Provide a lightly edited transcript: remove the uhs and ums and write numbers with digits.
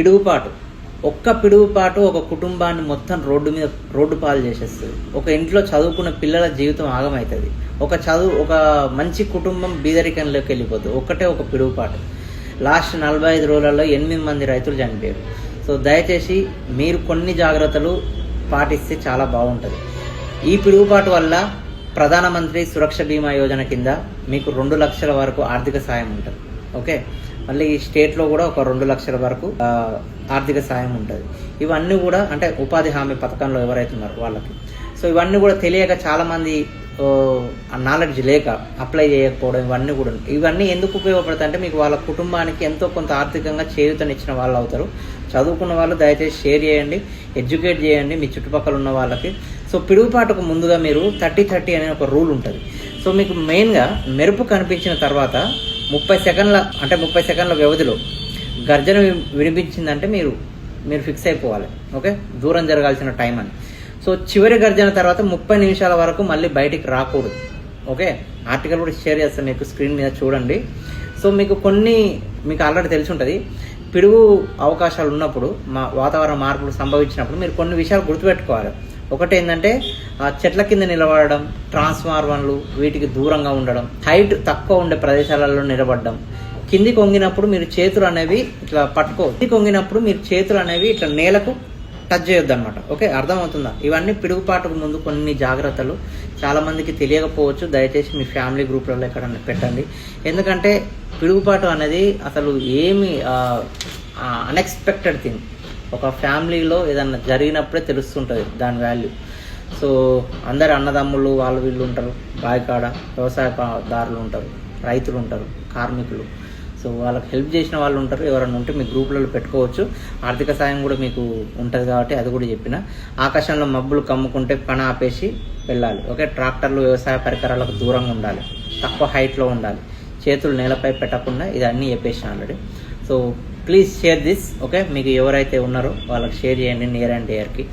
పిడుగుపాటు, ఒక్క పిడుగుపాటు ఒక కుటుంబాన్ని మొత్తం రోడ్డు పాలు చేసేస్తుంది. ఒక ఇంట్లో చదువుకున్న పిల్లల జీవితం ఆగమవుతుంది. ఒక మంచి కుటుంబం బీదరికంలోకి వెళ్ళిపోతుంది. ఒక పిడుగుపాటు. లాస్ట్ 45 రోజులలో 8 మంది రైతులు చనిపోయారు. సో దయచేసి మీరు కొన్ని జాగ్రత్తలు పాటిస్తే చాలా బాగుంటుంది. ఈ పిడుగుపాటు వల్ల ప్రధానమంత్రి సురక్ష బీమా యోజన కింద మీకు 2 లక్షల వరకు ఆర్థిక సాయం ఉంటుంది. ఓకే, మళ్ళీ ఈ స్టేట్లో కూడా ఒక 2 లక్షల వరకు ఆర్థిక సాయం ఉంటుంది. ఇవన్నీ కూడా అంటే ఉపాధి హామీ పథకంలో ఎవరైతే ఉన్నారో వాళ్ళకి. సో ఇవన్నీ కూడా తెలియక చాలామంది నాలెడ్జ్ లేక అప్లై చేయకపోవడం, ఇవన్నీ ఎందుకు ఉపయోగపడతాయి అంటే మీకు వాళ్ళ కుటుంబానికి ఎంతో కొంత ఆర్థికంగా చేయూతనిచ్చిన వాళ్ళు అవుతారు. చదువుకున్న వాళ్ళు దయచేసి షేర్ చేయండి, ఎడ్యుకేట్ చేయండి మీ చుట్టుపక్కల ఉన్న వాళ్ళకి. సో పిడుగుపాటుకు ముందుగా మీరు 30-30 అనే ఒక రూల్ ఉంటుంది. సో మీకు మెయిన్గా మెరుపు కనిపించిన తర్వాత 30 సెకండ్ల వ్యవధిలో గర్జన వినిపించిందంటే మీరు ఫిక్స్ అయిపోవాలి. ఓకే, దూరం జరగాల్సిన టైం అని. సో చివరి గర్జన తర్వాత 30 నిమిషాల వరకు మళ్ళీ బయటికి రాకూడదు. ఓకే, ఆర్టికల్ కూడా షేర్ చేస్తాను మీకు, స్క్రీన్ మీద చూడండి. సో మీకు ఆల్రెడీ తెలిసి ఉంటుంది. పిడుగు అవకాశాలు ఉన్నప్పుడు వాతావరణ మార్పులు సంభవించినప్పుడు మీరు కొన్ని విషయాలు గుర్తుపెట్టుకోవాలి. ఒకటి ఏంటంటే చెట్ల కింద నిలబడడం, ట్రాన్స్ఫార్మర్లు వీటికి దూరంగా ఉండడం, హైట్ తక్కువ ఉండే ప్రదేశాలలో నిలబడడం, కిందికి వంగినప్పుడు మీరు చేతులు అనేవి ఇట్లా వంగినప్పుడు మీరు చేతులు అనేవి ఇట్లా నేలకు టచ్ చేయొద్దు అనమాట. ఓకే, అర్థమవుతుందా? ఇవన్నీ పిడుగుపాటుకు ముందు కొన్ని జాగ్రత్తలు చాలా మందికి తెలియకపోవచ్చు. దయచేసి మీ ఫ్యామిలీ గ్రూప్లలో ఎక్కడన్నా పెట్టండి. ఎందుకంటే పిడుగుపాటు అనేది అసలు ఏమి అన్ఎక్స్పెక్టెడ్ థింగ్. ఒక ఫ్యామిలీలో ఏదన్నా జరిగినప్పుడే తెలుస్తుంటుంది దాని వాల్యూ. సో అందరు అన్నదమ్ములు వీళ్ళు ఉంటారు, బావికాడ వ్యవసాయదారులు ఉంటారు, రైతులు ఉంటారు, కార్మికులు. సో వాళ్ళకి హెల్ప్ చేసిన వాళ్ళు ఉంటారు. ఎవరైనా ఉంటే మీ గ్రూపులలో పెట్టుకోవచ్చు. ఆర్థిక సాయం కూడా మీకు ఉంటుంది కాబట్టి అది కూడా చెప్పిన. ఆకాశంలో మబ్బులు కమ్ముకుంటే పని ఆపేసి వెళ్ళాలి. ఓకే, ట్రాక్టర్లు వ్యవసాయ పరికరాలకు దూరంగా ఉండాలి, తక్కువ హైట్లో ఉండాలి, చేతులు నేలపై పెట్టకుండా, ఇది అన్నీ చెప్పేసిన already. So please share this. Okay, మీకు ఎవరైతే ఉన్నారో వాళ్ళకి షేర్ చేయండి నియర్ అండ్ డియర్కి.